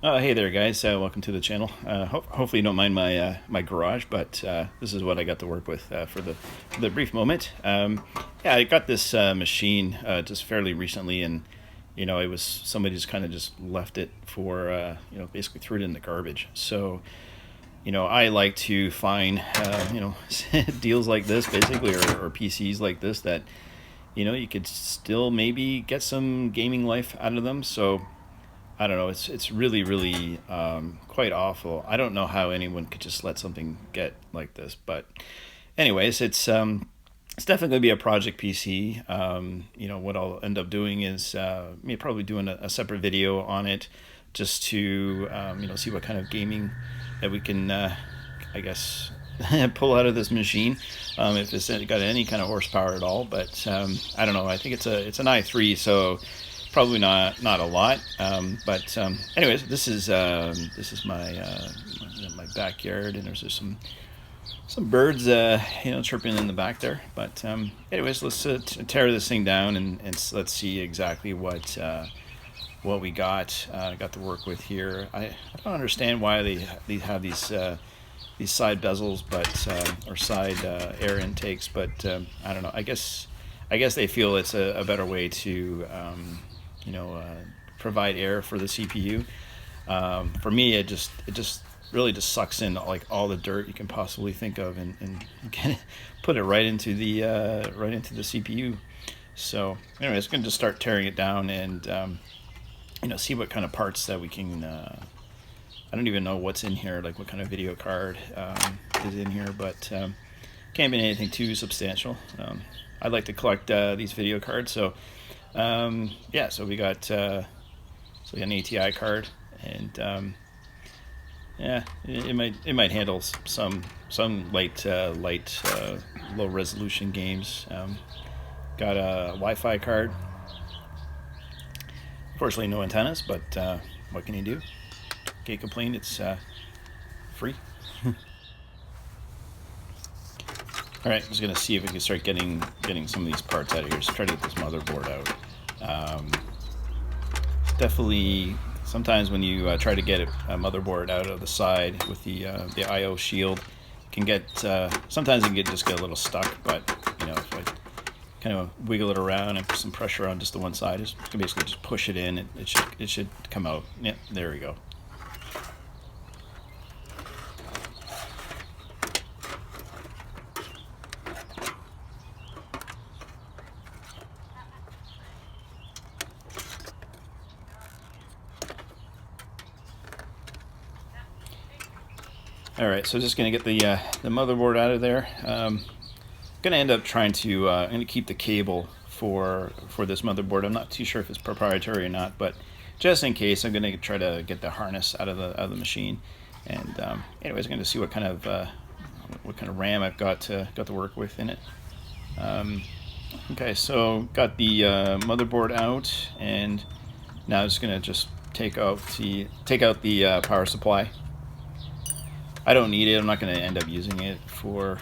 Hey there, guys. Welcome to the channel. Hopefully, you don't mind my garage, but this is what I got to work with for the brief moment. Yeah, I got this machine just fairly recently, and it was somebody just kind of just left it for basically threw it in the garbage. So I like to find deals like this, basically, or PCs like this that you could still maybe get some gaming life out of them. So I don't know. It's really really quite awful. I don't know how anyone could just let something get like this. But anyways, it's definitely going to be a project PC. What I'll end up doing is probably doing a separate video on it, just to see what kind of gaming that we can I guess pull out of this machine, if it's got any kind of horsepower at all. But I don't know. I think it's an i3, so probably not a lot, but anyways, this is my backyard, and there's just some birds chirping in the back there. But anyways, let's tear this thing down, and let's see exactly what we got to work with here. I don't understand why they have these side bezels, but or side air intakes, but I don't know. I guess they feel it's a better way to provide air for the CPU. For me, it just really just sucks in like all the dirt you can possibly think of, and kind of put it right into the CPU. So anyway, it's going to just start tearing it down, and see what kind of parts that we can. I don't even know what's in here, like what kind of video card is in here, but can't be anything too substantial. I'd like to collect these video cards, so yeah. So we got an ATI card, and yeah, it might handle some light low resolution games. Got a Wi-Fi card. Unfortunately, no antennas, but what can you do? Can't complain. It's free. All right, I'm just gonna see if we can start getting some of these parts out of here. Let's try to get this motherboard out. Definitely, sometimes when you try to get a motherboard out of the side with the I/O shield, can get sometimes it can just get a little stuck. But if I kind of wiggle it around and put some pressure on just the one side, you can basically just push it in. It should come out. Yep, there we go. All right, so just gonna get the motherboard out of there. Gonna end up trying to I'm gonna keep the cable for this motherboard. I'm not too sure if it's proprietary or not, but just in case, I'm gonna try to get the harness out of the machine. And anyways, I'm gonna see what kind of RAM I've got to work with in it. Okay, so got the motherboard out, and now I'm just gonna take out the power supply. I don't need it. I'm not going to end up using it for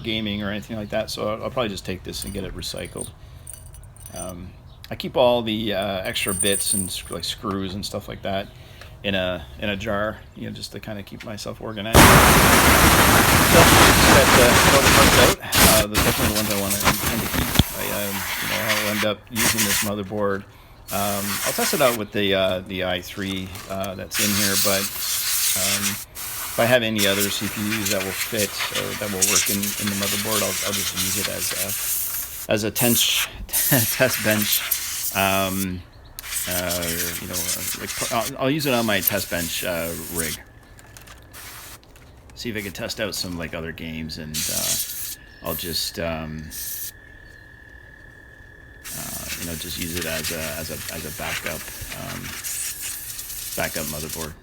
gaming or anything like that. So I'll probably just take this and get it recycled. I keep all the extra bits and like screws and stuff like that in a jar, just to kind of keep myself organized. So got all the parts out. That's definitely the ones I want to keep. I'll end up using this motherboard. I'll test it out with the i3 that's in here, but if I have any other CPUs that will fit or that will work in the motherboard, I'll just use it as a test bench. I'll use it on my test bench rig. See if I can test out some like other games, and I'll just just use it as a backup motherboard.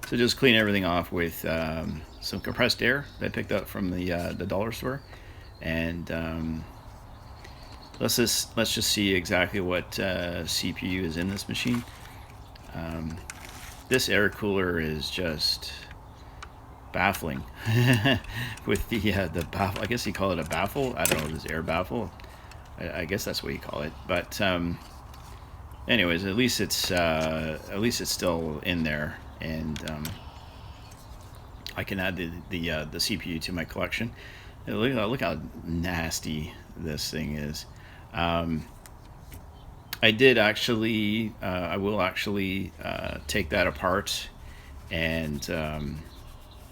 So just clean everything off with some compressed air that I picked up from the dollar store, and let's just see exactly what CPU is in this machine. This air cooler is just baffling with the baffle. I guess you call it a baffle. I don't know, this air baffle. I guess that's what you call it. But anyways, at least it's still in there, and I can add the CPU to my collection. Look how nasty this thing is. Um, I did actually. I will actually take that apart and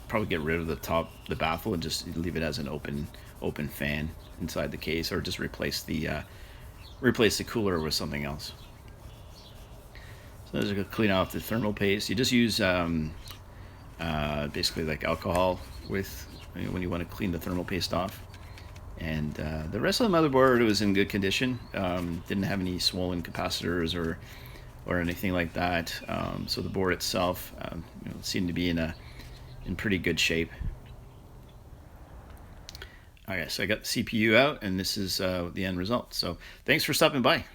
probably get rid of the baffle, and just leave it as an open fan inside the case, or just replace the cooler with something else. So there's a clean off the thermal paste. You just use basically like alcohol with when you want to clean the thermal paste off. And the rest of the motherboard was in good condition. Didn't have any swollen capacitors or anything like that. So the board itself seemed to be in pretty good shape. Okay, so I got the CPU out, and this is the end result. So thanks for stopping by.